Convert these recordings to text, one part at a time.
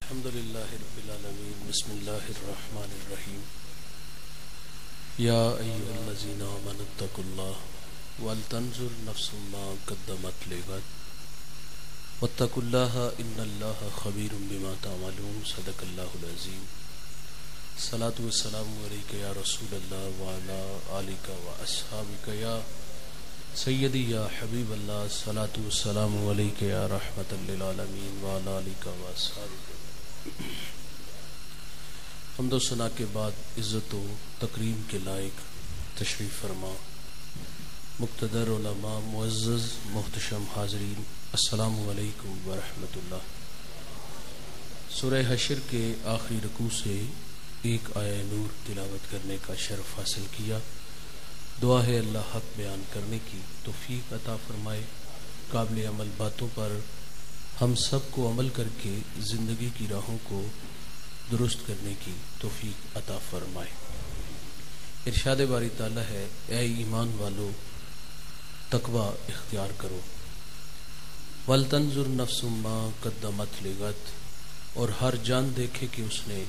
الحمدللہ رب العالمین بسم اللہ الرحمن الرحیم یا ایھا الذین آمنوا اتقوا اللہ ولتنظر نفس ما قدمت لغد واتقوا اللہ ان اللہ خبیر بما تعملون صدق اللہ العظیم الصلاۃ والسلام علیک یا رسول اللہ وعلی آلک واصحابک یا سیدی یا حبیب اللہ الصلاۃ والسلام علیک یا رحمۃ للعالمین وعلی آلک واصحابک۔ حمد و ثنا کے بعد عزت و تکریم کے لائق تشریف فرما مقتدر علماء معزز محتشم حاضرین، السلام علیکم ورحمۃ اللہ۔ سورہ حشر کے آخری رکوع سے ایک آیہ نور تلاوت کرنے کا شرف حاصل کیا۔ دعا ہے اللہ حق بیان کرنے کی توفیق عطا فرمائے، قابل عمل باتوں پر ہم سب کو عمل کر کے زندگی کی راہوں کو درست کرنے کی توفیق عطا فرمائے۔ ارشاد باری تعالیٰ ہے، اے ایمان والو تقوی اختیار کرو، وَلْتَنْظُرْ نَفْسٌ مَا قَدَّمَتْ لِغَدٍ، اور ہر جان دیکھے کہ اس نے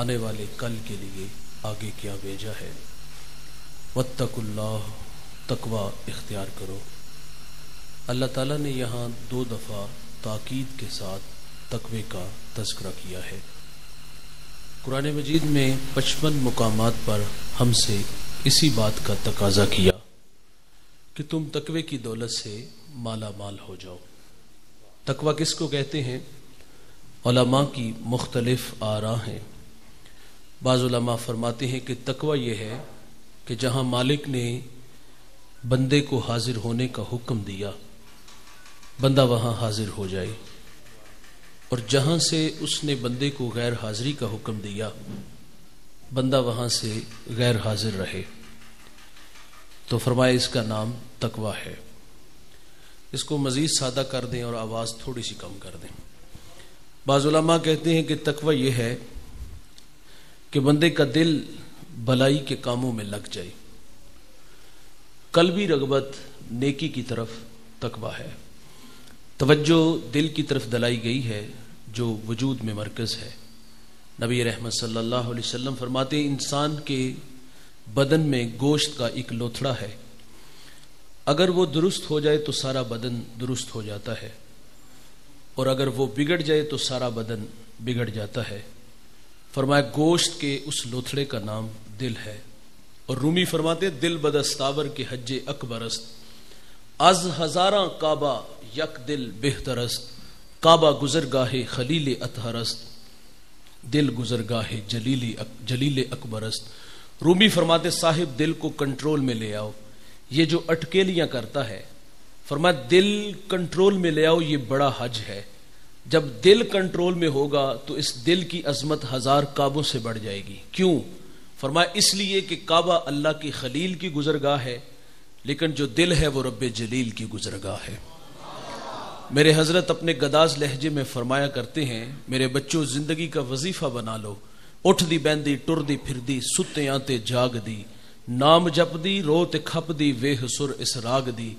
آنے والے کل کے لیے آگے کیا بھیجا ہے۔ وَاتَّقُوا اللَّهَ، تقوی اختیار کرو۔ اللہ تعالیٰ نے یہاں 2 دفعہ تاکید کے ساتھ تقوی کا تذکرہ کیا ہے۔ قرآن مجید میں 55 مقامات پر ہم سے اسی بات کا تقاضا کیا کہ تم تقوی کی دولت سے مالا مال ہو جاؤ۔ تقوی کس کو کہتے ہیں؟ علماء کی مختلف آراء ہیں۔ بعض علماء فرماتے ہیں کہ تقوی یہ ہے کہ جہاں مالک نے بندے کو حاضر ہونے کا حکم دیا، بندہ وہاں حاضر ہو جائے، اور جہاں سے اس نے بندے کو غیر حاضری کا حکم دیا، بندہ وہاں سے غیر حاضر رہے، تو فرمایا اس کا نام تقوی ہے۔ اس کو مزید سادہ کر دیں اور آواز تھوڑی سی کم کر دیں۔ بعض علماء کہتے ہیں کہ تقوی یہ ہے کہ بندے کا دل بھلائی کے کاموں میں لگ جائے، قلبی رغبت نیکی کی طرف تقوی ہے، توجہ دل کی طرف دلائی گئی ہے جو وجود میں مرکز ہے۔ نبی رحمت صلی اللہ علیہ وسلم فرماتے ہیں، انسان کے بدن میں گوشت کا ایک لوتھڑا ہے، اگر وہ درست ہو جائے تو سارا بدن درست ہو جاتا ہے، اور اگر وہ بگڑ جائے تو سارا بدن بگڑ جاتا ہے۔ فرمایا گوشت کے اس لوتھڑے کا نام دل ہے، اور رومی فرماتے دل بدستاور کے حج اکبر است، از ہزاراں کعبہ یک دل بہتر است، کعبہ گزرگاہ خلیل اطہر است، دل گزرگاہ جلیل اکبر است۔ رومی فرماتے صاحب دل کو کنٹرول میں لے آؤ، یہ جو اٹکیلیاں کرتا ہے، فرمایا دل کنٹرول میں لے آؤ، یہ بڑا حج ہے۔ جب دل کنٹرول میں ہوگا تو اس دل کی عظمت 1000 کعبوں سے بڑھ جائے گی۔ کیوں؟ فرمایا اس لیے کہ کعبہ اللہ کی خلیل کی گزرگاہ ہے، لیکن جو دل ہے وہ رب جلیل کی گزرگاہ ہے۔ میرے حضرت اپنے گداز لہجے میں فرمایا کرتے ہیں، میرے بچوں زندگی کا وظیفہ بنا لو، اٹھ دی بہندی ٹر دی پھر دی ستے آتے جاگ دی، نام جپ دی روت کھپ دی ویہ سر اس راگ دی،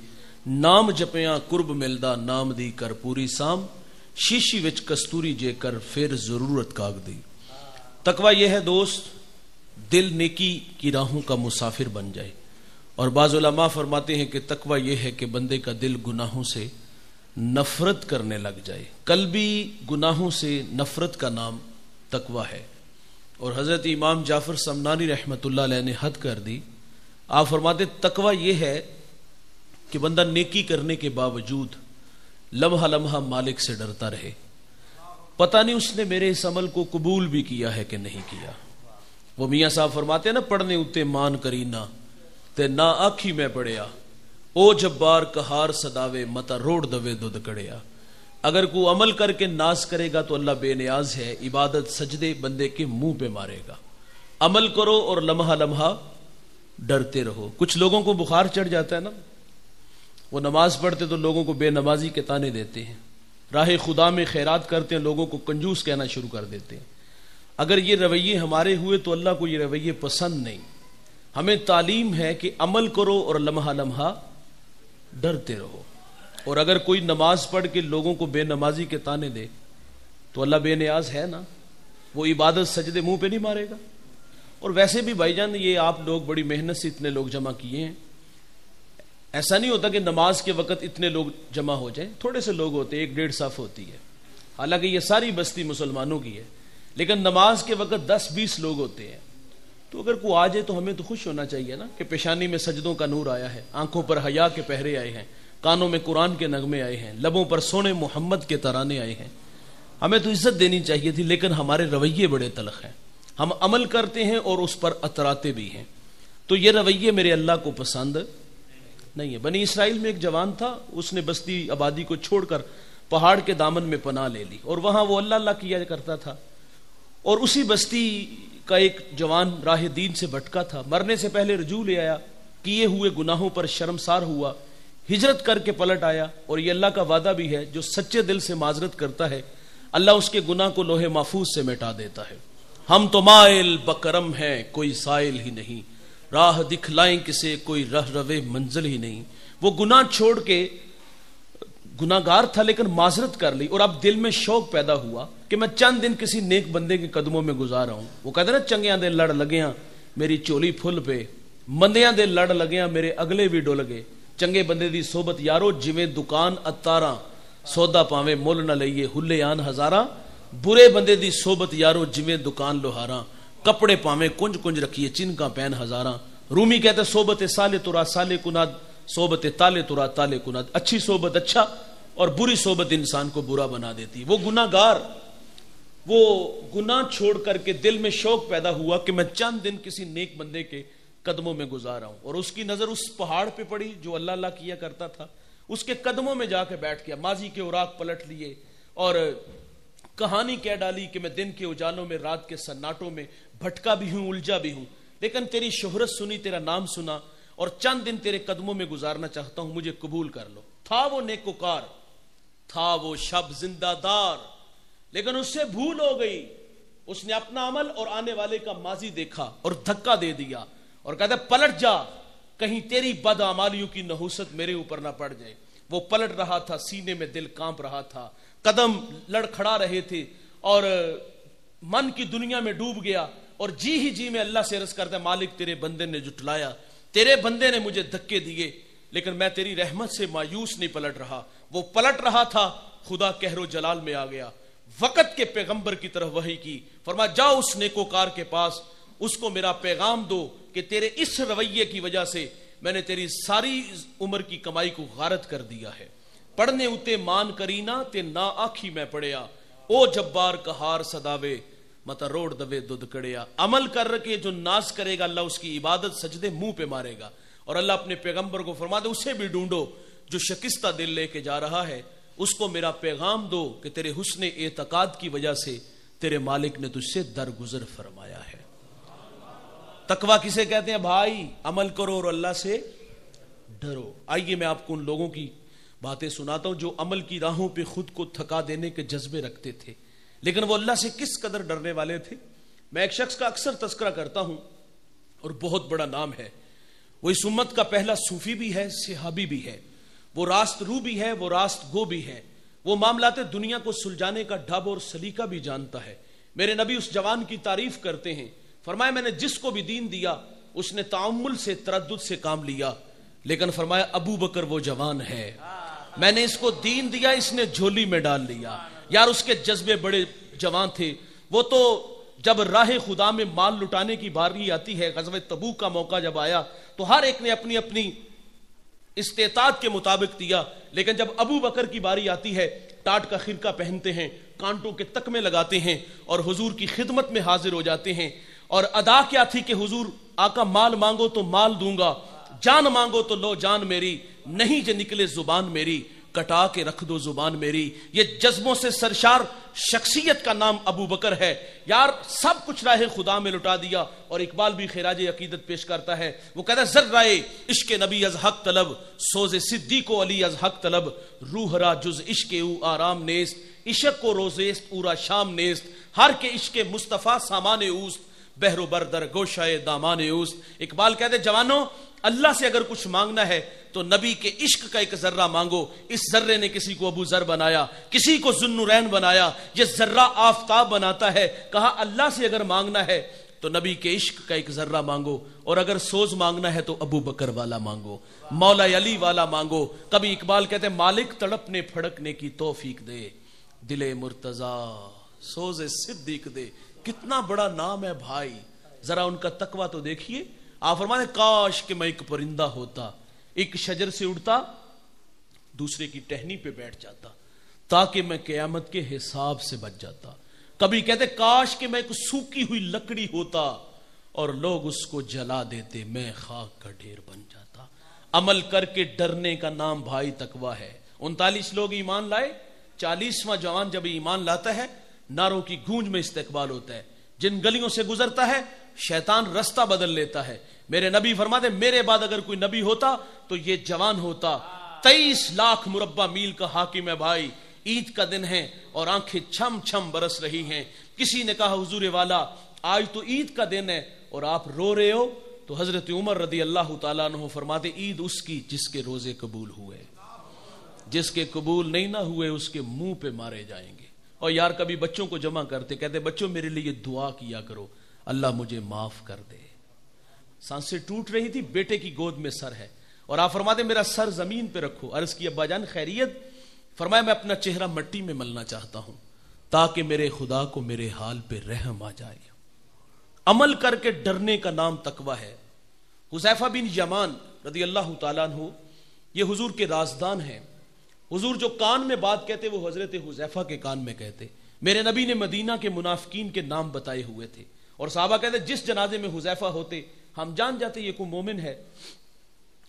نام جپیاں قرب ملدا نام دی کر پوری سام، شیشی وچ کستوری جے کر پھر ضرورت کاغ دی۔ تقوی یہ ہے دوست، دل نیکی کی راہوں کا مسافر بن جائے۔ اور بعض علماء فرماتے ہیں کہ تقوی یہ ہے کہ بندے کا دل گناہوں سے نفرت کرنے لگ جائے، قلبی گناہوں سے نفرت کا نام تقوی ہے۔ اور حضرت امام جعفر سمنانی رحمۃ اللہ علیہ نے حد کر دی، آپ فرماتے تقوی یہ ہے کہ بندہ نیکی کرنے کے باوجود لمحہ لمحہ مالک سے ڈرتا رہے، پتہ نہیں اس نے میرے اس عمل کو قبول بھی کیا ہے کہ نہیں کیا۔ وہ میاں صاحب فرماتے ہیں نا، پڑھنے اتے مان کرینا تے نہ آکھی میں پڑھیا، او جبار کہار صداوے متا روڑ دوے دودھ کڑیا۔ اگر کوئی عمل کر کے ناز کرے گا تو اللہ بے نیاز ہے، عبادت سجدے بندے کے منہ پہ مارے گا۔ عمل کرو اور لمحہ لمحہ ڈرتے رہو۔ کچھ لوگوں کو بخار چڑھ جاتا ہے نا، وہ نماز پڑھتے تو لوگوں کو بے نمازی کے طعنے دیتے ہیں، راہ خدا میں خیرات کرتے ہیں لوگوں کو کنجوس کہنا شروع کر دیتے ہیں۔ اگر یہ رویے ہمارے ہوئے تو اللہ کو یہ رویے پسند نہیں۔ ہمیں تعلیم ہے کہ عمل کرو اور لمحہ لمحہ ڈرتے رہو۔ اور اگر کوئی نماز پڑھ کے لوگوں کو بے نمازی کے طعنے دے تو اللہ بے نیاز ہے نا, وہ عبادت سجدے منہ پہ نہیں مارے گا. اور ویسے بھی بھائی جان یہ آپ لوگ بڑی محنت سے اتنے لوگ جمع کیے ہیں, ایسا نہیں ہوتا کہ نماز کے وقت اتنے لوگ جمع ہو جائیں, تھوڑے سے لوگ ہوتے ہیں, 1-1.5 صف ہوتی ہے, حالانکہ یہ ساری بستی مسلمانوں کی ہے, لیکن نماز کے وقت 10-20 لوگ ہوتے ہیں. تو اگر کوئی آ جائے تو ہمیں تو خوش ہونا چاہیے نا کہ پیشانی میں سجدوں کا نور آیا ہے, آنکھوں پر حیا کے پہرے آئے ہیں, کانوں میں قرآن کے نغمے آئے ہیں, لبوں پر سونے محمد کے ترانے آئے ہیں. ہمیں تو عزت دینی چاہیے تھی, لیکن ہمارے رویے بڑے تلخ ہیں, ہم عمل کرتے ہیں اور اس پر اتراتے بھی ہیں. تو یہ رویے میرے اللہ کو پسند نہیں ہے. بنی اسرائیل میں ایک جوان تھا, اس نے بستی آبادی کو چھوڑ کر پہاڑ کے دامن میں پناہ لے لی, اور وہاں وہ اللہ اللہ کیا کرتا تھا. اور اسی بستی کا ایک جوان راہ دین سے بھٹکا تھا, مرنے سے پہلے رجوع لے آیا, کیے ہوئے گناہوں پر شرمسار ہوا, ہجرت کر کے پلٹ آیا. اور یہ اللہ کا وعدہ بھی ہے, جو سچے دل سے معذرت کرتا ہے اللہ اس کے گناہ کو لوح محفوظ سے مٹا دیتا ہے. ہم تو مائل بکرم ہیں کوئی سائل ہی نہیں, راہ دکھلائیں کسے کوئی رہ روے منزل ہی نہیں. وہ گناہ چھوڑ کے گناہگار تھا لیکن معذرت کر لی, اور اب دل میں شوق پیدا ہوا کہ میں چند دن کسی نیک بندے کے قدموں میں گزارا ہوں. وہ کہتے نا چنگیاں دے لڑ لگیاں میری چولی پھل پہ, مندیاں دے لڑ لگیاں میرے اگلے بھی ڈول گئے. چنگے بندے دی صحبت یارو جویں دکان اتاراں, سودا پاویں مل نہ لئیے ہلے آن ہزاراں. برے بندے دی صحبت یارو جویں دکان لوہاراں, کپڑے پاویں کنج کنج رکھیے چن کا پین ہزاراں. رومی کہتے صحبت سالے ترا سالے کناد, صحبت تالے ترا تالے کناد. اچھی صحبت اچھا اور بری صحبت انسان کو برا بنا دیتی. وہ گناہگار, وہ گناہ چھوڑ کر کے دل میں شوق پیدا ہوا کہ میں چند دن کسی نیک بندے کے قدموں میں گزارا ہوں. اور اس کی نظر اس پہاڑ پہ پڑی جو اللہ اللہ کیا کرتا تھا, اس کے قدموں میں جا کے بیٹھ گیا. ماضی کے اوراق پلٹ لیے اور کہانی کہہ ڈالی کہ میں دن کے اجالوں میں رات کے سناٹوں میں بھٹکا بھی ہوں الجھا بھی ہوں, لیکن تیری شہرت سنی, تیرا نام سنا اور چند دن تیرے قدموں میں گزارنا چاہتا ہوں, مجھے قبول کر لو. تھا وہ نیکوکار, تھا وہ شب زندہ دار, لیکن اس سے بھول ہو گئی. اس نے اپنا عمل اور آنے والے کا ماضی دیکھا اور دھکا دے دیا اور کہتا پلٹ جا, کہیں تیری بدعمالیوں کی نحوست میرے اوپر نہ پڑ جائے. وہ پلٹ رہا تھا, سینے میں دل کانپ رہا تھا, قدم لڑکھڑا رہے تھے اور من کی دنیا میں ڈوب گیا. اور جی ہی جی میں اللہ سے عرض کرتا ہے مالک تیرے بندے نے جھٹلایا, تیرے بندے نے مجھے دھکے دیے, لیکن میں تیری رحمت سے مایوس نہیں پلٹ رہا. وہ پلٹ رہا تھا, خدا قہر و جلال میں آ گیا. وقت کے پیغمبر کی طرف وحی کی, فرمایا جاؤ اس نیکوکار کے پاس, اس کو میرا پیغام دو کہ تیرے اس رویے کی وجہ سے میں نے تیری ساری عمر کی کمائی کو غارت کر دیا ہے. پڑھنے اتے مان کرینا تے نا آکھی میں پڑھیا, او جبار کہار صداوے متا روڑ دوے دودھ کڑیا. عمل کر کے جو ناز کرے گا اللہ اس کی عبادت سجدے منہ پہ مارے گا. اور اللہ اپنے پیغمبر کو فرما دے اسے بھی ڈھونڈو جو شکستہ دل لے کے جا رہا ہے, اس کو میرا پیغام دو کہ تیرے حسن اعتقاد کی وجہ سے تیرے مالک نے تجھ سے درگزر فرمایا ہے. تقویٰ کسے کہتے ہیں بھائی؟ عمل کرو اور اللہ سے ڈرو. آئیے میں آپ کو ان لوگوں کی باتیں سناتا ہوں جو عمل کی راہوں پہ خود کو تھکا دینے کے جذبے رکھتے تھے, لیکن وہ اللہ سے کس قدر ڈرنے والے تھے. میں ایک شخص کا اکثر تذکرہ کرتا ہوں اور بہت بڑا نام ہے. وہ اس امت کا پہلا صوفی بھی ہے, صحابی بھی ہے, وہ راست رو بھی ہے, وہ راست گو بھی ہے. وہ معاملات دنیا کو سلجھانے کا ڈھب اور سلیقہ بھی جانتا ہے. میرے نبی اس جوان کی تعریف کرتے ہیں, فرمایا میں نے جس کو بھی دین دیا اس نے تعامل سے تردد سے کام لیا, لیکن فرمایا ابو بکر وہ جوان ہے, میں نے اس کو دین دیا اس نے جھولی میں ڈال لیا. یار اس کے جذبے بڑے جوان تھے. وہ تو جب راہ خدا میں مال لٹانے کی باری آتی ہے, غزوہ تبوک کا موقع جب آیا تو ہر ایک نے اپنی اپنی استطاعت کے مطابق دیا, لیکن جب ابو بکر کی باری آتی ہے ٹاٹ کا خرقہ پہنتے ہیں, کانٹوں کے تکمے لگاتے ہیں اور حضور کی خدمت میں حاضر ہو جاتے ہیں. اور ادا کیا تھی کہ حضور آقا مال مانگو تو مال دوں گا, جان مانگو تو لو جان میری, نہیں جو نکلے زبان میری کٹا کے رکھ دو زبان میری. یہ جذبوں سے سرشار شخصیت کا نام ابو بکر ہے. یار سب کچھ راہ خدا میں لٹا دیا. اور اقبال بھی خراج عقیدت پیش کرتا ہے, وہ کہتا ہے ذرائے عشق نبی از حق طلب, سوز صدیق و علی از حق طلب, روح را جز عشق او آرام نیست, عشق کو روزیست اورا شام نیست, ہر کے عشق مصطفیٰ سامان اوست, بہر و بردر گوشائے دامان اوست. اقبال کہتے جوانوں اللہ سے اگر کچھ مانگنا ہے تو نبی کے عشق کا ایک ذرہ مانگو. اس ذرے نے کسی کو ابو ذر بنایا, کسی کو ذوالنورین بنایا. یہ ذرہ آفتاب بناتا ہے. کہا اللہ سے اگر مانگنا ہے تو نبی کے عشق کا ایک ذرہ مانگو, اور اگر سوز مانگنا ہے تو ابو بکر والا مانگو, مولا علی والا مانگو. کبھی اقبال کہتے ہیں مالک تڑپنے پھڑکنے کی توفیق دے, دل مرتضیٰ سوز صدیق دے. کتنا بڑا نام ہے بھائی, ذرا ان کا تقویٰ تو دیکھیے. آپ فرماتے کاش کہ میں ایک پرندہ ہوتا, ایک شجر سے اڑتا دوسرے کی ٹہنی پہ بیٹھ جاتا تاکہ میں قیامت کے حساب سے بچ جاتا. کبھی کہتے کاش کہ میں ایک سوکھی ہوئی لکڑی ہوتا اور لوگ اس کو جلا دیتے, میں خاک کا ڈھیر بن جاتا. عمل کر کے ڈرنے کا نام بھائی تقویٰ ہے. 39 لوگ ایمان لائے, 40واں جوان جب ایمان لاتا ہے نعروں کی گونج میں استقبال ہوتا ہے. جن گلیوں سے گزرتا ہے شیطان رستہ بدل لیتا ہے. میرے نبی فرماتے میرے بعد اگر کوئی نبی ہوتا تو یہ جوان ہوتا. 23 لاکھ مربع میل کا حاکم ہے بھائی. عید کا دن ہے اور آنکھیں چھم چھم برس رہی ہیں. کسی نے کہا حضور والا آج تو عید کا دن ہے اور آپ رو رہے ہو, تو حضرت عمر رضی اللہ تعالیٰ عنہ فرماتے عید اس کی جس کے روزے قبول ہوئے, جس کے قبول نہیں نہ ہوئے اس کے منہ پہ مارے جائیں گے. اور یار کبھی بچوں کو جمع کرتے, کہتے بچوں میرے لیے دعا کیا کرو, اللہ مجھے معاف کر دے. سانسیں ٹوٹ رہی تھی, بیٹے کی گود میں سر ہے اور آپ فرماتے میرا سر زمین پہ رکھو. عرض کی ابا جان خیریت؟ فرمایا میں اپنا چہرہ مٹی میں ملنا چاہتا ہوں تاکہ میرے خدا کو میرے حال پہ رحم آ جائے. عمل کر کے ڈرنے کا نام تقویٰ ہے. حذیفہ بن یمان رضی اللہ تعالیٰ عنہ یہ حضور کے رازدان ہیں. حضور جو کان میں بات کہتے وہ حضرت حذیفہ کے کان میں کہتے. میرے نبی نے مدینہ کے منافقین کے نام بتائے ہوئے تھے اور صحابہ کہتے جس جنازے میں حذیفہ ہوتے ہم جان جاتے یہ کوئی مومن ہے,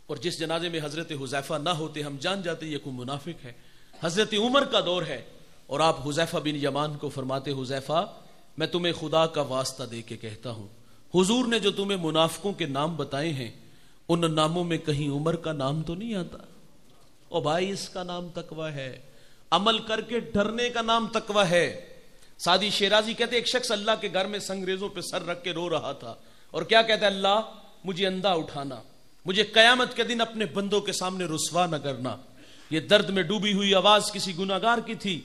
اور جس جنازے میں حضرت حذیفہ نہ ہوتے ہم جان جاتے یہ کوئی منافق ہے. حضرت عمر کا دور ہے اور آپ حذیفہ بن یمان کو فرماتے حذیفہ میں تمہیں خدا کا واسطہ دے کے کہتا ہوں حضور نے جو تمہیں منافقوں کے نام بتائے ہیں ان ناموں میں کہیں عمر کا نام تو نہیں آتا. او بھائی اس کا نام تقویٰ ہے. عمل کر کے ڈرنے کا نام تقویٰ ہے. سعدی شیرازی کہتے ایک شخص اللہ کے گھر میں سنگریزوں پہ سر رکھ کے رو رہا تھا اور کیا کہتا ہے اللہ مجھے اندھا اٹھانا, مجھے قیامت کے دن اپنے بندوں کے سامنے رسوا نہ کرنا. یہ درد میں ڈوبی ہوئی آواز کسی گناہگار کی تھی,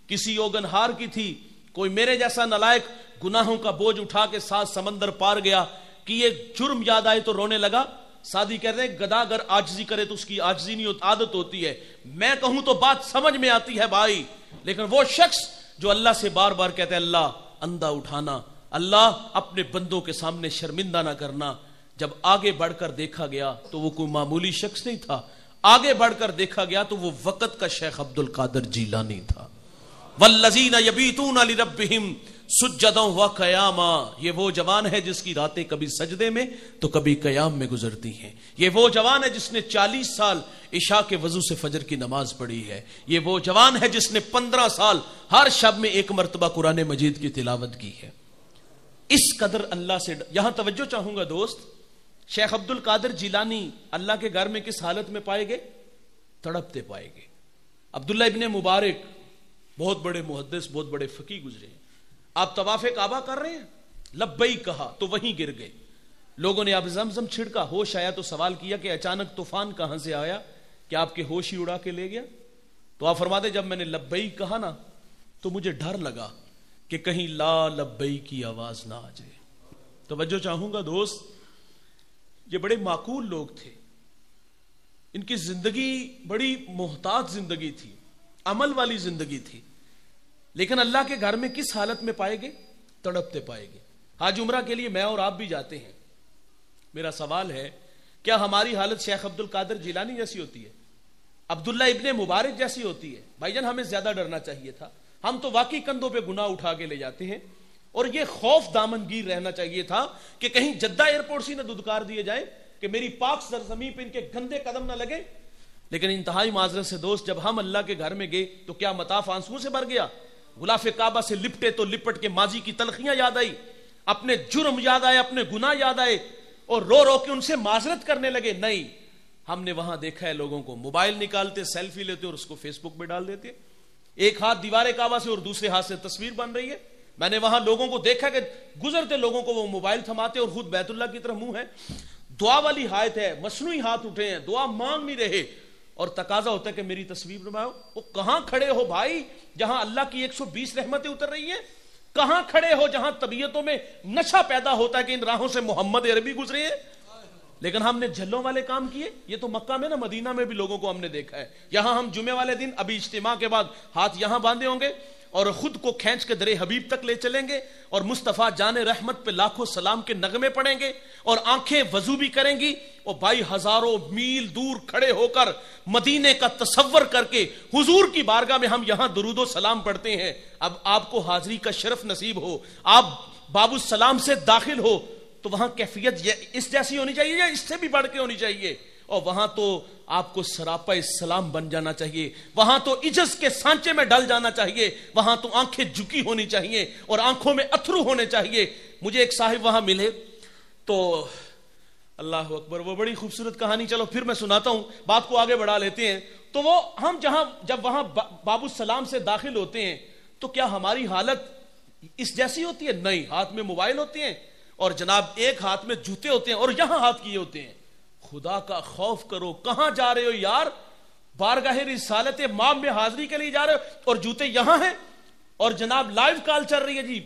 کسی اوگنہار کی تھی. کوئی میرے جیسا نالائق گناہوں کا بوجھ اٹھا کے ساتھ سمندر پار گیا کہ یہ جرم یاد آئے تو رونے لگا. سادی کہتے ہیں گدھا اگر عاجزی کرے تو اس کی عاجزی نہیں عادت ہوتی ہے. میں کہوں تو بات سمجھ میں آتی ہے بھائی, لیکن وہ شخص جو اللہ سے بار بار کہتے ہیں اللہ اندھا اٹھانا, اللہ اپنے بندوں کے سامنے شرمندہ نہ کرنا, جب آگے بڑھ کر دیکھا گیا تو وہ کوئی معمولی شخص نہیں تھا. آگے بڑھ کر دیکھا گیا تو وہ وقت کا شیخ عبد القادر جیلانی تھا. والذین یبیتون لربہم سجدا و قیاما, یہ وہ جوان ہے جس کی راتیں کبھی سجدے میں تو کبھی قیام میں گزرتی ہیں. یہ وہ جوان ہے جس نے 40 سال عشاء کے وضو سے فجر کی نماز پڑھی ہے. یہ وہ جوان ہے جس نے 15 سال ہر شب میں ایک مرتبہ قرآن مجید کی تلاوت کی ہے. اس قدر اللہ سے یہاں توجہ چاہوں گا دوست, شیخ عبد القادر جیلانی اللہ کے گھر میں کس حالت میں پائے گئے؟ تڑپتے پائے گئے. عبداللہ ابن مبارک بہت بڑے محدث بہت بڑے فقیہ گزرے ہیں. آپ طواف کعبہ کر رہے ہیں, لبیک کہا تو وہیں گر گئے. لوگوں نے آپ زمزم چھڑکا, ہوش آیا تو سوال کیا کہ اچانک طوفان کہاں سے آیا کہ آپ کے ہوش ہی اڑا کے لے گیا؟ تو آپ فرماتے جب میں نے لبیک کہا نا تو مجھے ڈر لگا کہ کہیں لا لبیک کی آواز نہ آ جائے. توجہ چاہوں گا دوست, یہ بڑے معقول لوگ تھے, ان کی زندگی بڑی محتاط زندگی تھی, عمل والی زندگی تھی, لیکن اللہ کے گھر میں کس حالت میں پائے گئے؟ تڑپتے پائے گئے. حج عمرہ کے لیے میں اور آپ بھی جاتے ہیں. میرا سوال ہے کیا ہماری حالت شیخ عبد القادر جیلانی جیسی ہوتی ہے؟ عبداللہ ابن مبارک جیسی ہوتی ہے؟ بھائی جان ہمیں زیادہ ڈرنا چاہیے تھا. ہم تو واقعی کندھوں پہ گناہ اٹھا کے لے جاتے ہیں, اور یہ خوف دامنگیر رہنا چاہیے تھا کہ کہیں جدہ ایئرپورٹ سے نہ دودکار دیے جائیں کہ میری پاک سرزمین پہ ان کے گندے قدم نہ لگے. لیکن انتہائی معذرت سے دوست, جب ہم اللہ کے گھر میں گئے تو کیا مطاف آنسوؤں سے بھر گیا؟ غلاف کعبہ سے لپٹے تو لپٹ کے ماضی کی تلخیاں یاد آئی, اپنے جرم یاد آئے, اپنے گناہ یاد آئے, اور رو رو کے ان سے معذرت کرنے لگے. نہیں, ہم نے وہاں دیکھا ہے لوگوں کو موبائل نکالتے سیلفی لیتے اور اس کو فیس بک پہ ڈال دیتے, ایک ہاتھ دیوار کعبہ سے اور دوسرے ہاتھ سے تصویر بن رہی ہے. میں نے وہاں لوگوں کو دیکھا کہ گزرتے لوگوں کو وہ موبائل تھماتے اور خود بیت اللہ کی طرف منہ ہے. دعا والی حایت ہے، مصنوعی ہاتھ اٹھے ہیں، دعا مانگ نہیں رہے، اور تقاضا ہوتا ہے کہ میری تصویر نماؤ. وہ کہاں کھڑے ہو بھائی جہاں اللہ کی 120 رحمتیں اتر رہی ہیں؟ کہاں کھڑے ہو جہاں طبیعتوں میں نشہ پیدا ہوتا ہے کہ ان راہوں سے محمد عربی گزرے ہیں؟ لیکن ہم نے جھلوں والے کام کیے. یہ تو مکہ میں نا، مدینہ میں بھی لوگوں کو ہم نے دیکھا ہے. یہاں ہم جمعے والے دن ابھی اجتماع کے بعد ہاتھ یہاں باندھے ہوں گے اور خود کو کھینچ کے درے حبیب تک لے چلیں گے اور مصطفیٰ جان رحمت پہ لاکھوں سلام کے نغمے پڑیں گے اور آنکھیں وضو بھی کریں گی. اور بھائی ہزاروں میل دور کھڑے ہو کر مدینے کا تصور کر کے حضور کی بارگاہ میں ہم یہاں درود و سلام پڑھتے ہیں. اب آپ کو حاضری کا شرف نصیب ہو، آپ باب السلام سے داخل ہو، تو وہاں کیفیت اس جیسی ہونی چاہیے یا اس سے بھی بڑھ کے ہونی چاہیے. اور وہاں تو آپ کو سراپا السلام بن جانا چاہیے، وہاں تو عجز کے سانچے میں ڈل جانا چاہیے، وہاں تو آنکھیں جھکی ہونی چاہیے اور آنکھوں میں اتھرو ہونے چاہیے. مجھے ایک صاحب وہاں ملے تو اللہ اکبر، وہ بڑی خوبصورت کہانی، چلو پھر میں سناتا ہوں، بات کو آگے بڑھا لیتے ہیں. تو وہ ہم جب وہاں باب السلام سے داخل ہوتے ہیں تو کیا ہماری حالت اس جیسی ہوتی ہے؟ نہیں. ہاتھ میں موبائل ہوتے ہیں اور جناب ایک ہاتھ میں جوتے ہوتے ہیں اور یہاں ہاتھ کیے ہوتے ہیں. خدا کا خوف کرو، کہاں جا رہے ہو یار؟ بارگاہ رسالت مام میں حاضری کے لیے جا رہے ہو اور جوتے یہاں ہیں اور جناب لائیو کال چل رہی ہے، جی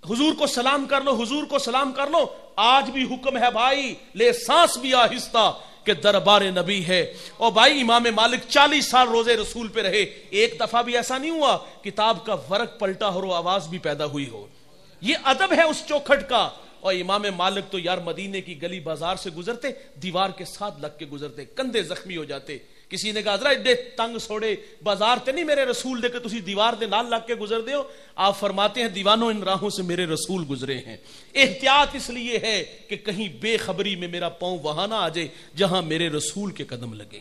حضور کو سلام کر لو، حضور کو سلام کر لو. آج بھی حکم ہے بھائی، لے سانس بھی آہستہ کہ دربار نبی ہے. اور بھائی امام مالک 40 سال روزے رسول پہ رہے، ایک دفعہ بھی ایسا نہیں ہوا کتاب کا ورق پلٹا ہو اور آواز بھی پیدا ہوئی ہو. یہ ادب ہے اس چوکھٹ کا. اور امام مالک تو یار مدینے کی گلی بازار سے گزرتے، دیوار کے ساتھ لگ کے گزرتے، کندھے زخمی ہو جاتے. کسی نے کہا حضرت ایڈے تنگ سوڑے بازار تے نہیں میرے رسول دے کے تسی دیوار دے نال لگ کے گزر دے ہو. آپ فرماتے ہیں دیوانوں ان راہوں سے میرے رسول گزرے ہیں. احتیاط اس لیے ہے کہ کہیں بے خبری میں میرا پاؤں وہاں نہ آ جائے جہاں میرے رسول کے قدم لگے.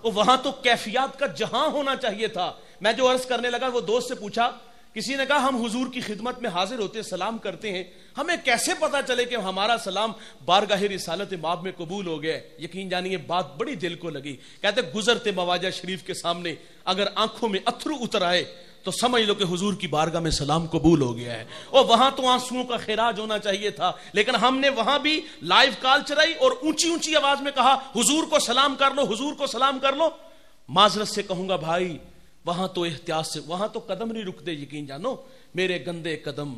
اور وہاں تو کیفیات کا جہاں ہونا چاہیے تھا. میں جو عرض کرنے لگا وہ دوست سے پوچھا، کسی نے کہا ہم حضور کی خدمت میں حاضر ہوتے سلام کرتے ہیں، ہمیں کیسے پتا چلے کہ ہمارا سلام بارگاہ رسالت ماب میں قبول ہو گیا؟ یقین جانیے بات بڑی دل کو لگی. کہتے گزرتے مواجہ شریف کے سامنے اگر آنکھوں میں اتھرو اتر آئے تو سمجھ لو کہ حضور کی بارگاہ میں سلام قبول ہو گیا ہے. اور وہاں تو آنسوؤں کا خراج ہونا چاہیے تھا، لیکن ہم نے وہاں بھی لائیو کال چلائی اور اونچی اونچی آواز میں کہا حضور کو سلام کر لو، حضور کو سلام کر لو. معذرت سے کہوں گا بھائی وہاں تو احتیاط سے، وہاں تو قدم نہیں رکتے. یقین جانو میرے گندے قدم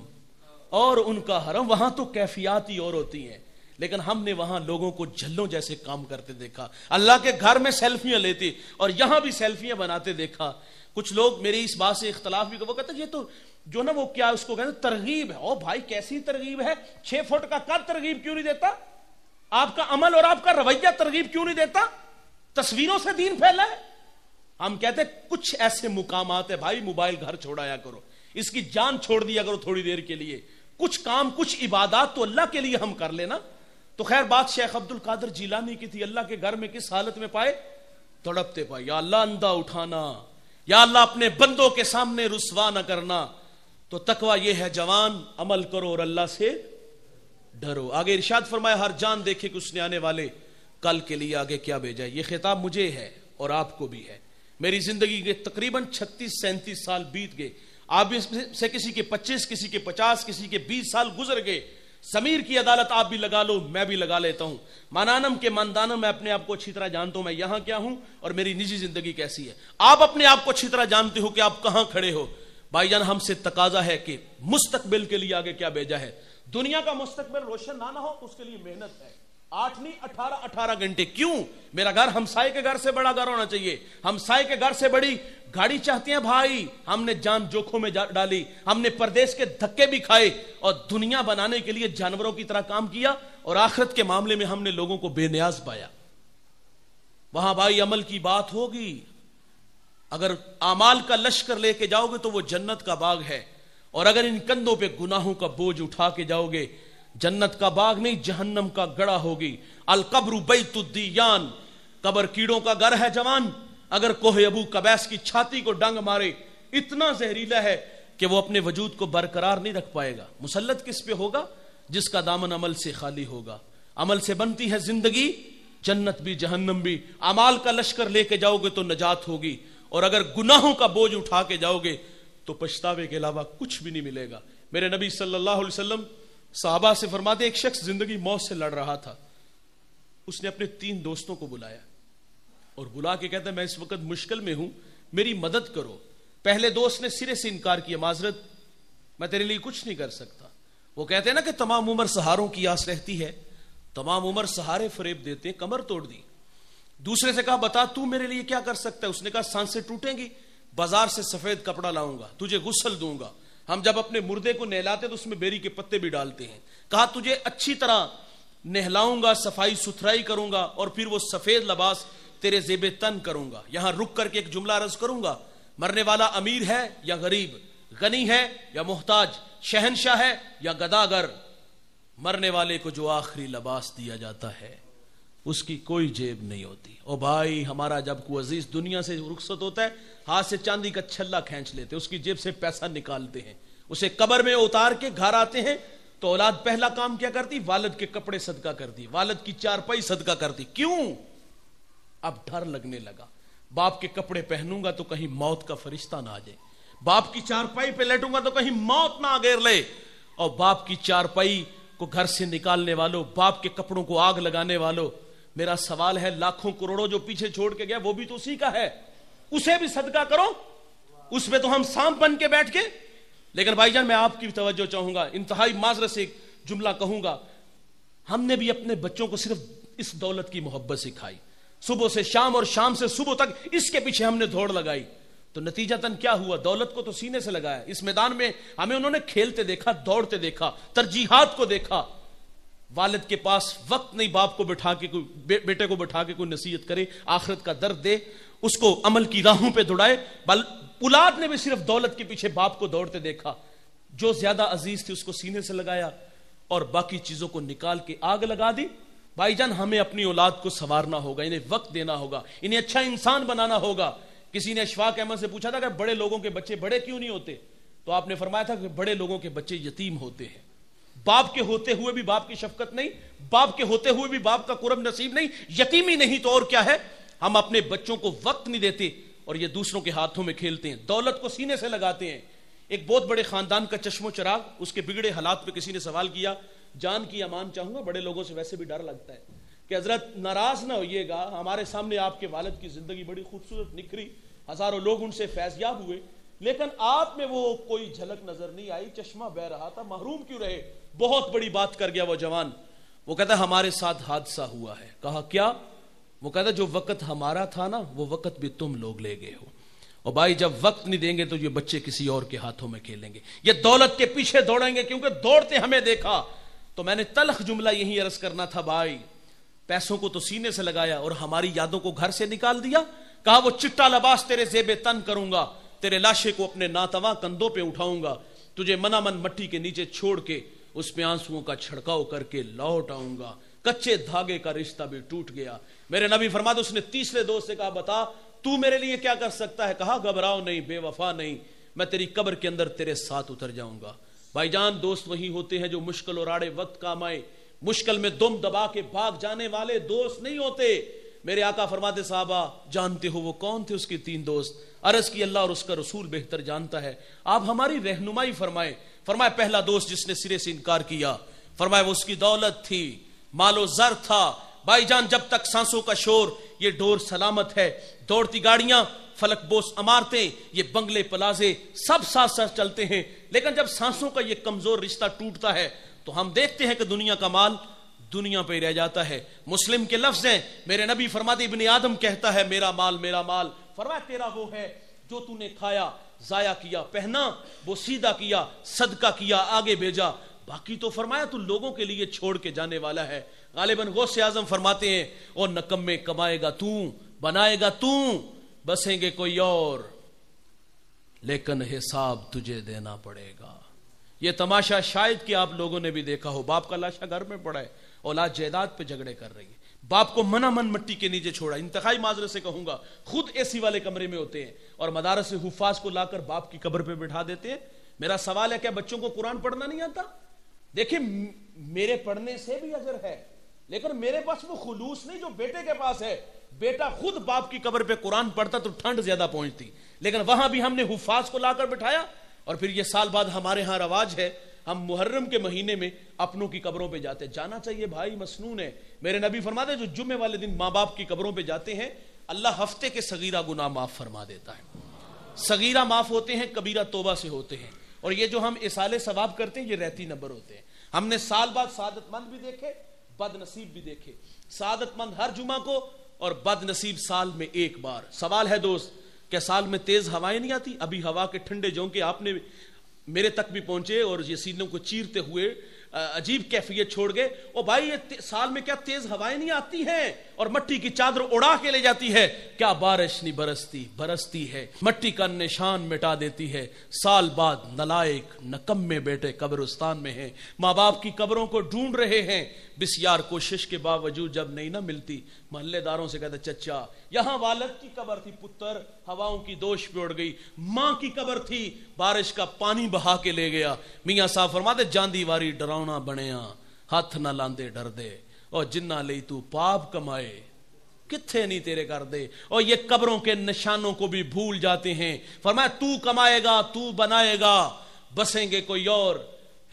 اور ان کا حرم، وہاں تو کیفیات ہی اور ہوتی ہیں. لیکن ہم نے وہاں لوگوں کو جھلوں جیسے کام کرتے دیکھا. اللہ کے گھر میں سیلفیاں لیتے اور یہاں بھی سیلفیاں بناتے دیکھا. کچھ لوگ میری اس بات سے اختلاف بھی، وہ کہتے ہیں یہ تو جو نا وہ کیا اس کو کہتے ہیں ترغیب ہے. او بھائی کیسی ترغیب ہے؟ 6 فٹ کا قد ترغیب کیوں نہیں دیتا؟ آپ کا عمل اور آپ کا رویہ ترغیب کیوں نہیں دیتا؟ تصویروں سے دین پھیلا ہے. ہم کہتے ہیں کچھ ایسے مقامات ہے بھائی، موبائل گھر چھوڑایا کرو، اس کی جان چھوڑ دیا کرو تھوڑی دیر کے لیے. کچھ کام کچھ عبادات تو اللہ کے لیے ہم کر لینا. تو خیر بات شیخ عبد القادر جیلانی کی تھی. اللہ کے گھر میں کس حالت میں پائے؟ تڑپتے پائے، یا اللہ اندھا اٹھانا، یا اللہ اپنے بندوں کے سامنے رسوا نہ کرنا. تو تقویٰ یہ ہے جوان، عمل کرو اور اللہ سے ڈرو. آگے ارشاد فرمایا ہر جان دیکھے کہ اس نے آنے والے کل کے لیے آگے کیا بھیجا ہے. یہ خطاب مجھے ہے اور آپ کو بھی ہے. میری زندگی کے تقریباً 36-37 سال بیت گئے. آپ سے کسی کے 25، کسی کے 50، کسی کے 20 سال گزر گئے. ضمیر کی عدالت آپ بھی لگا لو، میں بھی لگا لیتا ہوں. مانانم کے ماندانم، میں اپنے آپ کو اچھی طرح جانتا ہوں میں یہاں کیا ہوں اور میری نجی زندگی کیسی ہے. آپ اپنے آپ کو اچھی طرح جانتے ہو کہ آپ کہاں کھڑے ہو. بھائی جان ہم سے تقاضا ہے کہ مستقبل کے لیے آگے کیا بھیجا ہے. دنیا کا مستقبل روشن نہ ہو اس کے لیے محنت ہے. 8 نہیں 18 گھنٹے. کیوں؟ میرا گھر ہمسائے کے گھر سے بڑا گھر ہونا چاہیے. ہمسائے کے گھر سے بڑی گاڑی چاہتے ہیں بھائی. ہم نے جان جوکھوں میں ڈالی، ہم نے پردیس کے دھکے بھی کھائے اور دنیا بنانے کے لیے جانوروں کی طرح کام کیا اور آخرت کے معاملے میں ہم نے لوگوں کو بے نیاز پایا. وہاں بھائی عمل کی بات ہوگی. اگر اعمال کا لشکر لے کے جاؤ گے تو وہ جنت کا باغ ہے، اور اگر ان کندھوں پہ گناہوں کا بوجھ اٹھا کے جاؤ گے جنت کا باغ نہیں جہنم کا گڑا ہوگی. القبر بیت الدیان، قبر کیڑوں کا گھر ہے جوان. اگر کوہ ابو قبیس کی چھاتی کو ڈنگ مارے اتنا زہریلا ہے کہ وہ اپنے وجود کو برقرار نہیں رکھ پائے گا. مسلط کس پہ ہوگا؟ جس کا دامن عمل سے خالی ہوگا. عمل سے بنتی ہے زندگی، جنت بھی جہنم بھی. اعمال کا لشکر لے کے جاؤ گے تو نجات ہوگی، اور اگر گناہوں کا بوجھ اٹھا کے جاؤ گے تو پچھتاوے کے علاوہ کچھ بھی نہیں ملے گا. میرے نبی صلی اللہ علیہ وسلم صحابہ سے فرماتے ایک شخص زندگی موت سے لڑ رہا تھا، اس نے اپنے 3 دوستوں کو بلایا اور بلا کے کہتا ہے میں اس وقت مشکل میں ہوں، میری مدد کرو۔ پہلے دوست نے سرے سے انکار کیا، معذرت میں تیرے لیے کچھ نہیں کر سکتا۔ وہ کہتے ہیں نا کہ تمام عمر سہاروں کی آس رہتی ہے، تمام عمر سہارے فریب دیتے ہیں، کمر توڑ دی۔ دوسرے سے کہا بتا تو میرے لیے کیا کر سکتا ہے؟ اس نے کہا سانسیں ٹوٹیں گی، بازار سے سفید کپڑا لاؤں گا، تجھے غسل دوں گا، ہم جب اپنے مردے کو نہلاتے تو اس میں بیری کے پتے بھی ڈالتے ہیں، کہا تجھے اچھی طرح نہلاؤں گا، صفائی ستھرائی کروں گا، اور پھر وہ سفید لباس تیرے زیب تن کروں گا۔ یہاں رک کر کے ایک جملہ عرض کروں گا، مرنے والا امیر ہے یا غریب، غنی ہے یا محتاج، شہنشاہ ہے یا گداگر، مرنے والے کو جو آخری لباس دیا جاتا ہے اس کی کوئی جیب نہیں ہوتی۔ او بھائی، ہمارا جب کوئی عزیز دنیا سے رخصت ہوتا ہے، ہاتھ سے چاندی کا چھلا کھینچ لیتے، اس کی جیب سے پیسہ نکالتے ہیں، اسے قبر میں اتار کے گھر آتے ہیں تو اولاد پہلا کام کیا کرتی؟ والد کے کپڑے صدقہ کرتی، والد کی چارپائی صدقہ کرتی۔ کیوں؟ اب ڈر لگنے لگا، باپ کے کپڑے پہنوں گا تو کہیں موت کا فرشتہ نہ آ جائے، باپ کی چارپائی پہ لیٹوں گا تو کہیں موت نہ گھیر لے، اور باپ کی چارپائی کو گھر سے نکالنے والوں، باپ کے کپڑوں کو آگ لگانے والوں، میرا سوال ہے لاکھوں کروڑوں جو پیچھے چھوڑ کے گیا وہ بھی تو اسی کا ہے، اسے بھی صدقہ کرو، اس پہ تو ہم سانپ بن کے بیٹھ کے۔ لیکن بھائی جان میں آپ کی توجہ چاہوں گا، انتہائی معذرت سے ایک جملہ کہوں گا، ہم نے بھی اپنے بچوں کو صرف اس دولت کی محبت سکھائی، صبح سے شام اور شام سے صبح تک اس کے پیچھے ہم نے دوڑ لگائی، تو نتیجتاً کیا ہوا؟ دولت کو تو سینے سے لگایا، اس میدان میں ہمیں انہوں نے کھیلتے دیکھا، دوڑتے دیکھا، ترجیحات کو دیکھا۔ والد کے پاس وقت نہیں باپ کو بٹھا کے بیٹے کو بٹھا کے کوئی نصیحت کرے، آخرت کا درد دے، اس کو عمل کی راہوں پہ دوڑائے، اولاد نے بھی صرف دولت کے پیچھے باپ کو دوڑتے دیکھا، جو زیادہ عزیز تھی اس کو سینے سے لگایا اور باقی چیزوں کو نکال کے آگ لگا دی۔ بھائی جان ہمیں اپنی اولاد کو سنوارنا ہوگا، انہیں وقت دینا ہوگا، انہیں اچھا انسان بنانا ہوگا۔ کسی نے اشفاق احمد سے پوچھا تھا کہ بڑے لوگوں کے بچے بڑے کیوں نہیں ہوتے؟ تو آپ نے فرمایا تھا کہ بڑے لوگوں کے بچے یتیم ہوتے ہیں، باپ کے ہوتے ہوئے بھی باپ کی شفقت نہیں، باپ کے ہوتے ہوئے بھی باپ کا قرب نصیب نہیں، یتیمی نہیں تو اور کیا ہے؟ ہم اپنے بچوں کو وقت نہیں دیتے اور یہ دوسروں کے ہاتھوں میں کھیلتے ہیں، دولت کو سینے سے لگاتے ہیں۔ ایک بہت بڑے خاندان کا چشم و چراغ، اس کے بگڑے حالات پہ کسی نے سوال کیا، جان کی امان چاہوں گا، بڑے لوگوں سے ویسے بھی ڈر لگتا ہے کہ حضرت ناراض نہ ہوئیے گا، ہمارے سامنے آپ کے والد کی زندگی بڑی خوبصورت نکھری، ہزاروں لوگ ان سے فیض یاب ہوئے، لیکن آپ میں وہ کوئی جھلک نظر نہیں آئی، چشمہ بہ رہا تھا، محروم کیوں رہے؟ بہت بڑی بات کر گیا وہ جوان، وہ کہتا ہے ہمارے ساتھ حادثہ ہوا ہے۔ کہا کیا؟ وہ کہتا ہے جو وقت ہمارا تھا نا وہ وقت بھی تم لوگ لے گئے ہو، اور بھائی جب وقت نہیں دیں گے تو یہ بچے کسی اور کے ہاتھوں میں کھیلیں گے، یہ دولت کے پیچھے دوڑیں گے، کیونکہ دوڑتے ہمیں دیکھا۔ تو میں نے تلخ جملہ یہی عرض کرنا تھا، بھائی پیسوں کو تو سینے سے لگایا اور ہماری یادوں کو گھر سے نکال دیا۔ کہا وہ چٹا لباس تیرے زیب تن کروں گا، تیرے لاشے کو اپنے ناتواں کندھوں پہ اٹھاؤں گا، تجھے منا من مٹی کے نیچے چھوڑ کے اس پہ آنسوؤں کا چھڑکاؤ کر کے لوٹ آؤں گا۔ کچے دھاگے کا رشتہ بھی ٹوٹ گیا۔ میرے نبی فرماتے اس نے تیسرے دوست سے کہا بتا تو میرے لیے کیا کر سکتا ہے؟ کہا گھبراؤ نہیں، بے وفا نہیں، میں تیری قبر کے اندر تیرے ساتھ اتر جاؤں گا۔ بھائی جان دوست وہی ہوتے ہیں جو مشکل اور آڑے وقت کام آئے، مشکل میں دم دبا کے بھاگ جانے والے دوست نہیں ہوتے۔ میرے آقا فرماتے صحابہ جانتے ہو وہ کون تھے اس کے 3 دوست؟ عرض کی اللہ اور اس کا رسول بہتر جانتا ہے، آپ ہماری رہنمائی فرمائے۔ فرمایا پہلا دوست جس نے سرے سے انکار کیا، فرمایا وہ اس کی دولت تھی، مال و زر تھا۔ بھائی جان جب تک سانسوں کا شور، یہ ڈور سلامت ہے، دوڑتی گاڑیاں، فلک بوس عمارتیں، یہ بنگلے پلازے سب ساتھ ساتھ چلتے ہیں، لیکن جب سانسوں کا یہ کمزور رشتہ ٹوٹتا ہے تو ہم دیکھتے ہیں کہ دنیا کا مال دنیا پہ رہ جاتا ہے۔ مسلم کے لفظ ہیں، میرے نبی فرماتے ابن آدم کہتا ہے میرا مال میرا مال، فرمایا تیرا وہ ہے جو تو نے کھایا، ضائع کیا، پہنا وہ سیدھا کیا، صدقہ کیا، آگے بھیجا، باقی تو فرمایا تو لوگوں کے لیے چھوڑ کے جانے والا ہے۔ غالباً غوث اعظم فرماتے ہیں اور نکمے کمائے گا تو، بنائے گا تو، بسیں گے کوئی اور، لیکن حساب تجھے دینا پڑے گا۔ یہ تماشا شاید کہ آپ لوگوں نے بھی دیکھا ہو، باپ کا لاشا گھر میں پڑا ہے، اولاد جائیداد پہ جھگڑے کر رہی ہے، باپ کو منا من مٹی کے نیچے چھوڑا، انتہائی معذرت سے کہوں گا خود اے سی والے کمرے میں ہوتے ہیں اور مدارس سے حفاظ کو لا کر باپ کی قبر پہ بٹھا دیتے ہیں۔ میرا سوال ہے کیا بچوں کو قرآن پڑھنا نہیں آتا؟ دیکھیں میرے پڑھنے سے بھی اجر ہے، لیکن میرے پاس وہ خلوص نہیں جو بیٹے کے پاس ہے۔ بیٹا خود باپ کی قبر پہ قرآن پڑھتا تو ٹھنڈ زیادہ پہنچتی، لیکن وہاں بھی ہم نے حفاظ کو لا کر بٹھایا۔ اور پھر یہ سال بعد ہمارے ہاں رواج ہے ہم محرم کے مہینے میں اپنوں کی قبروں پہ جاتے ہیں. جانا چاہیے بھائی، مسنون ہے. میرے نبی فرماتے ہیں جو جمعے والے دن ماں باپ کی قبروں پہ جاتے ہیں اللہ ہفتے کے صغیرہ گناہ معاف فرما دیتا ہے. صغیرہ معاف ہوتے ہیں، کبیرہ توبہ سے ہوتے ہیں. اور یہ جو ہم اصالے ثواب کرتے ہیں یہ رہتی نمبر ہوتے ہیں. ہم نے سال بعد سعادت مند بھی دیکھے، بد نصیب بھی دیکھے. سعادت مند ہر جمعہ کو اور بد نصیب سال میں ایک بار. سوال ہے دوست، کیا سال میں تیز ہوائیں نہیں آتی؟ ابھی ہوا کے ٹھنڈے جھونکے آپ نے میرے تک بھی پہنچے اور یہ سینوں کو چیرتے ہوئے عجیب کیفیت چھوڑ گئے. او بھائی یہ سال میں کیا تیز ہوائیں نہیں آتی ہیں اور مٹی کی چادر اڑا کے لے جاتی ہے؟ کیا بارش نہیں برستی؟ برستی ہے. مٹی کا نشان مٹا دیتی ہے. سال بعد نلائق نکمے بیٹے قبرستان میں ہیں، ماں باپ کی قبروں کو ڈھونڈ رہے ہیں. بسیار کوشش کے باوجود جب نہیں نہ ملتی، محلے داروں سے کہتا چچا یہاں والد کی قبر تھی، پتر ہواؤں کی دوش پہ اڑ گئی. ماں کی قبر تھی، بارش کا پانی بہا کے لے گیا. میاں صاحب فرماتے جاندی واری ڈراؤنا بنیا، ہاتھ نہ لاندے ڈر دے، اور جنہ لئی تو پاپ کمائے کتھے نہیں تیرے کر دے. اور یہ قبروں کے نشانوں کو بھی بھول جاتے ہیں. فرمایا تو کمائے گا، تو بنائے گا، بسیں گے کوئی اور،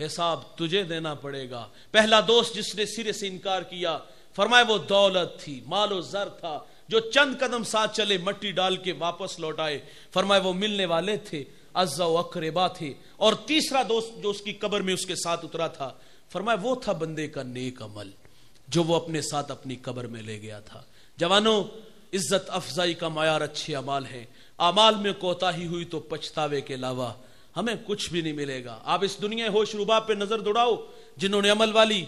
حساب تجھے دینا پڑے گا. پہلا دوست جس نے سرے سے انکار کیا، فرمایا وہ دولت تھی، مال و زر تھا. جو چند قدم ساتھ چلے مٹی ڈال کے واپس لوٹ آئے، فرمایا وہ ملنے والے تھے، عزا و اقربا تھے. اور تیسرا دوست جو اس کی قبر میں اس کے ساتھ اترا تھا، فرمایا وہ تھا بندے کا نیک عمل جو وہ اپنے ساتھ اپنی قبر میں لے گیا تھا. جوانوں، عزت افزائی کا معیار اچھے اعمال ہیں. اعمال میں کوتاہی ہوئی تو پچھتاوے کے علاوہ ہمیں کچھ بھی نہیں ملے گا. آپ اس دنیا ہوش رباب پہ نظر دوڑاؤ، جنہوں نے عمل والی،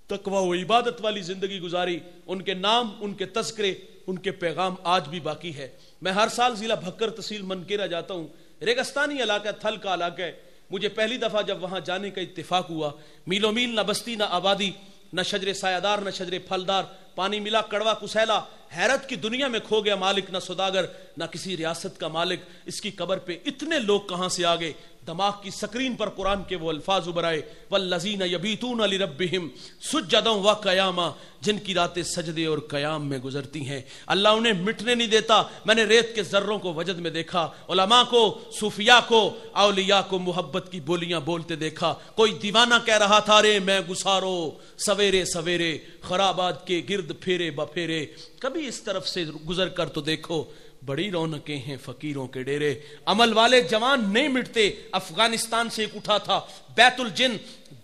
تقوی و عبادت والی زندگی گزاری، ان کے نام، ان کے تذکرے، ان کے پیغام آج بھی باقی ہے. میں ہر سال ضلع بھکر تحصیل منکیرہ جاتا ہوں. ریگستانی علاقہ، تھل کا علاقہ ہے. مجھے پہلی دفعہ جب وہاں جانے کا اتفاق ہوا، میلوں میل نہ بستی نہ آبادی، نہ شجر سایہ دار نہ شجر پھلدار، پانی ملا کڑوا کسیلا. حیرت کی دنیا میں کھو گیا. مالک نہ سوداگر نہ کسی ریاست کا مالک. اس کی قبر پہ اتنے لوگ کہاں سے آگے؟ دماغ کی سکرین پر قرآن کے وہ الفاظ ابھر آئے، والذین یبیتون لربہم سجدا و قیاما، جن کی راتیں سجدے اور قیام میں گزرتی ہیں. اللہ انہیں مٹنے نہیں دیتا. میں نے ریت کے ذروں کو وجد میں دیکھا، علماء کو، صوفیاء کو، اولیاء کو محبت کی بولیاں بولتے دیکھا. کوئی دیوانہ کہہ رہا تھا رے میں گسارو سویرے سویرے خرابات کے گرد پھیرے بپھیرے. کبھی اس طرف سے گزر کر تو دیکھو، بڑی رونقیں ہیں فقیروں کے ڈیرے. عمل والے جوان نہیں مٹتے. افغانستان سے ایک اٹھا تھا بیت الجن،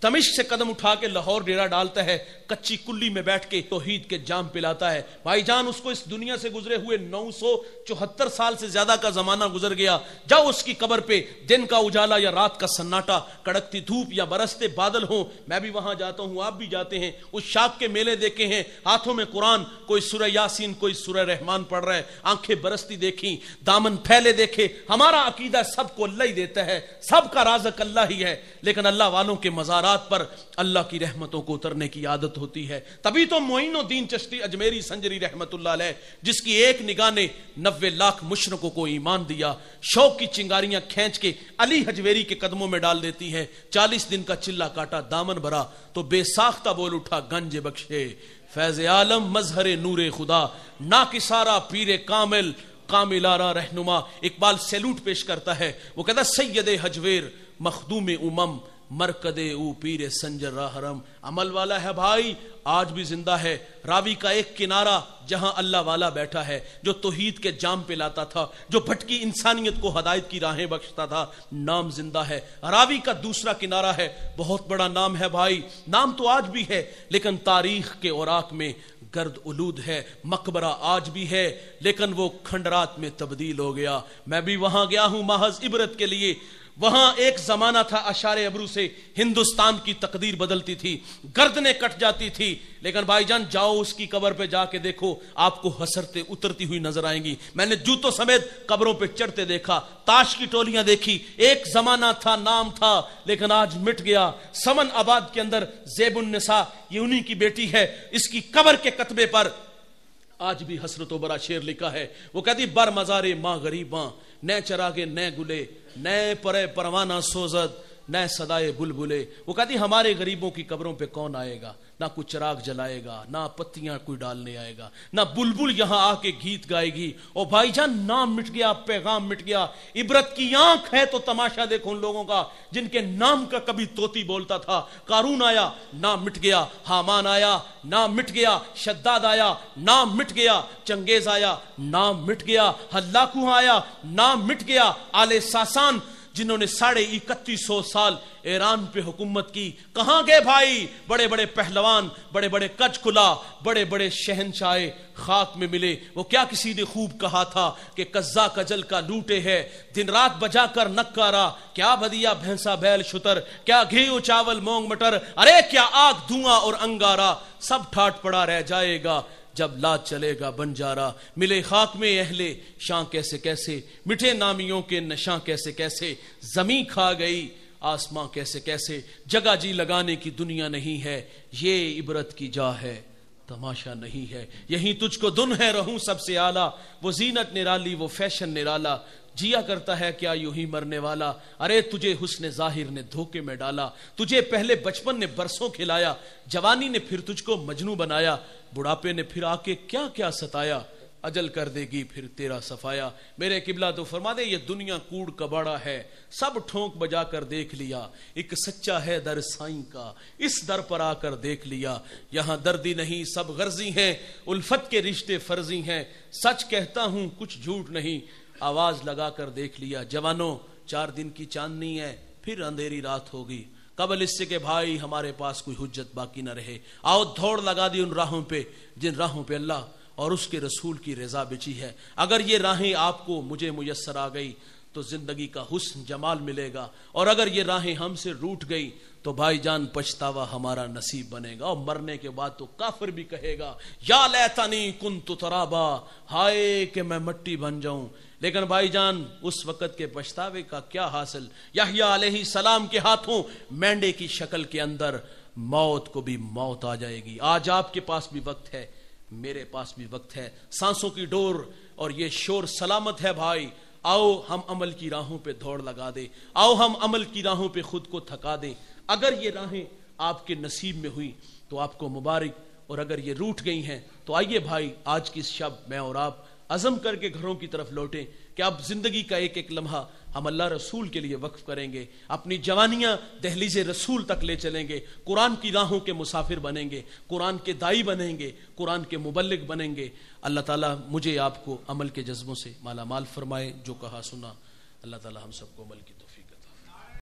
دمشق سے قدم اٹھا کے لاہور ڈیرا ڈالتا ہے، کچی کلی میں بیٹھ کے توحید کے جام پلاتا ہے. بھائی جان، اس کو اس دنیا سے گزرے ہوئے 974 سال سے زیادہ کا زمانہ گزر گیا. جاؤ اس کی قبر پہ، دن کا اجالا یا رات کا سناٹا، کڑکتی دھوپ یا برستے بادل ہوں، میں بھی وہاں جاتا ہوں، آپ بھی جاتے ہیں. اس شاخ کے میلے دیکھے ہیں، ہاتھوں میں قرآن، کوئی سورہ یاسین کوئی سورہ رحمان پڑھ رہا ہے، آنکھیں برستی دیکھی، دامن پھیلے دیکھے. ہمارا عقیدہ سب کو اللہ ہی دیتا ہے، سب کا رازق اللہ ہی ہے، لیکن اللہ والوں کے مزارات پر اللہ کی رحمتوں کو اترنے کی عادت ہوتی ہے. تبھی تو معین الدین چشتی اجمیری سنجری رحمت اللہ علیہ، جس کی ایک نگاہ نے 90 لاکھ مشرکوں کو ایمان دیا، شوق کی چنگاریاں کھینچ کے علی حجویری کے قدموں میں ڈال دیتی ہے. 40 دن کا چلہ کاٹا دامن بھرا تو بے ساختہ بول اٹھا گنج بخشے فیض عالم مظہر نور خدا، ناکسارا پیر کامل کاملارا رہنما. اقبال سیلوٹ پیش کرتا ہے، وہ کہتا سید حجویر مخدوم امم مرکد او پیر سنجر راہ حرم. عمل والا ہے بھائی، آج بھی زندہ ہے. راوی کا ایک کنارہ جہاں اللہ والا بیٹھا ہے، جو توحید کے جام پہ لاتا تھا، جو بھٹکی انسانیت کو ہدایت کی راہیں بخشتا تھا، نام زندہ ہے. راوی کا دوسرا کنارہ ہے، بہت بڑا نام ہے بھائی، نام تو آج بھی ہے لیکن تاریخ کے اوراق میں گرد علود ہے. مقبرہ آج بھی ہے لیکن وہ کھنڈرات میں تبدیل ہو گیا. میں بھی وہاں گیا ہوں محض عبرت کے لیے. وہاں ایک زمانہ تھا اشار ابرو سے ہندوستان کی تقدیر بدلتی تھی، گردنیں کٹ جاتی تھی. لیکن بھائی جان جاؤ اس کی قبر پہ جا کے دیکھو، آپ کو حسرتیں اترتی ہوئی نظر آئیں گی. میں نے جوتوں سمیت قبروں پہ چڑھتے دیکھا، تاش کی ٹولیاں دیکھی. ایک زمانہ تھا، نام تھا، لیکن آج مٹ گیا. سمن آباد کے اندر زیب النساء، یہ انہی کی بیٹی ہے، اس کی قبر کے کتبے پر آج بھی حسرت و برا شعر لکھا ہے. وہ کہتی بر مزارے ماں غریباں، نئے چراغے نئے گلے، نئے پرے پروانہ سوزد، نہ صدائے بلبلے. وہ کہتی ہمارے غریبوں کی قبروں پہ کون آئے گا, نہ کوئی چراغ جلائے گا, نہ پتیاں کوئی ڈالنے آئے گا, نہ بلبل یہاں آ کے گیت گائے گی. اور بھائی جان نام مٹ گیا, پیغام مٹ گیا. عبرت کی آنکھ ہے تو تماشا دیکھو ان لوگوں کا جن کے نام کا کبھی طوطی بولتا تھا. قارون آیا, نام مٹ گیا. حامان آیا, نام مٹ گیا. شداد آیا, نام مٹ گیا. چنگیز آیا, نام مٹ گیا. ہلاکو آیا, نام مٹ گیا. آل ساسان جنہوں نے 3150 سال ایران پہ حکومت کی, کہاں گئے بھائی؟ بڑے بڑے پہلوان, بڑے بڑے کچ کلا, بڑے بڑے شہنشاہ خاک میں ملے. وہ کیا کسی نے خوب کہا تھا کہ قزا کجل کا لوٹے ہے, دن رات بجا کر نکارا, کیا بدیا بھینسا بیل شتر, کیا گھی چاول مونگ مٹر, ارے کیا آگ دھواں اور انگارا, سب ٹھاٹ پڑا رہ جائے گا جب لا چلے گا بنجارا. ملے خاک میں اہلے شاں کیسے کیسے, مٹھے نامیوں کے نشاں کیسے کیسے, زمین کھا گئی آسماں کیسے کیسے. جگہ جی لگانے کی دنیا نہیں ہے, یہ عبرت کی جا ہے تماشا نہیں ہے. یہیں تجھ کو دن ہے رہوں سب سے اعلیٰ, وہ زینت نرالی وہ فیشن نرالا, جیا کرتا ہے کیا یوں ہی مرنے والا. ارے تجھے حسن ظاہر نے دھوکے میں ڈالا, تجھے پہلے بچپن نے برسوں کھلایا, جوانی نے پھر تجھ کو مجنوں بنایا, بڑھاپے نے پھر آ کے کیا کیا ستایا, اجل کر دے گی پھر تیرا صفایا. میرے قبلہ تو فرما دے یہ دنیا کوڑ کباڑا ہے, سب ٹھونک بجا کر دیکھ لیا, ایک سچا ہے در سائیں کا, اس در پر آ کر دیکھ لیا. یہاں دردی نہیں سب غرضی ہیں, الفت کے رشتے فرضی ہیں, سچ کہتا ہوں کچھ جھوٹ نہیں, آواز لگا کر دیکھ لیا. جوانوں 4 دن کی چاندنی ہے, پھر اندھیری رات ہوگی, قبل اس سے کہ بھائی ہمارے پاس کوئی حجت باقی نہ رہے. آؤ دوڑ لگا دی ان راہوں پہ جن راہوں پہ اللہ اور اس کے رسول کی رضا بچی ہے. اگر یہ راہیں آپ کو مجھے میسر آ گئی تو زندگی کا حسن جمال ملے گا, اور اگر یہ راہیں ہم سے روٹ گئی تو بھائی جان پچھتاوا ہمارا نصیب بنے گا. اور مرنے کے بعد تو کافر بھی کہے گا یا لیتنی کنت ترابا, ہائے کہ میں مٹی بن جاؤں. لیکن بھائی جان اس وقت کے پچھتاوے کا کیا حاصل؟ یحییٰ علیہ السلام کے ہاتھوں مینڈے کی شکل کے اندر موت کو بھی موت آ جائے گی. آج آپ کے پاس بھی وقت ہے, میرے پاس بھی وقت ہے, سانسوں کی ڈور اور یہ شور سلامت ہے بھائی. آؤ ہم عمل کی راہوں پہ دوڑ لگا دیں, آؤ ہم عمل کی راہوں پہ خود کو تھکا دیں. اگر یہ راہیں آپ کے نصیب میں ہوئی تو آپ کو مبارک, اور اگر یہ روٹ گئی ہیں تو آئیے بھائی آج کی شب میں اور آپ عزم کر کے گھروں کی طرف لوٹیں کہ اب زندگی کا ایک ایک لمحہ ہم اللہ رسول کے لیے وقف کریں گے, اپنی جوانیاں دہلیز رسول تک لے چلیں گے, قرآن کی راہوں کے مسافر بنیں گے, قرآن کے دائی بنیں گے, قرآن کے مبلغ بنیں گے. اللہ تعالیٰ مجھے آپ کو عمل کے جذبوں سے مالا مال فرمائے. جو کہا سنا اللہ تعالیٰ ہم سب کو عمل کی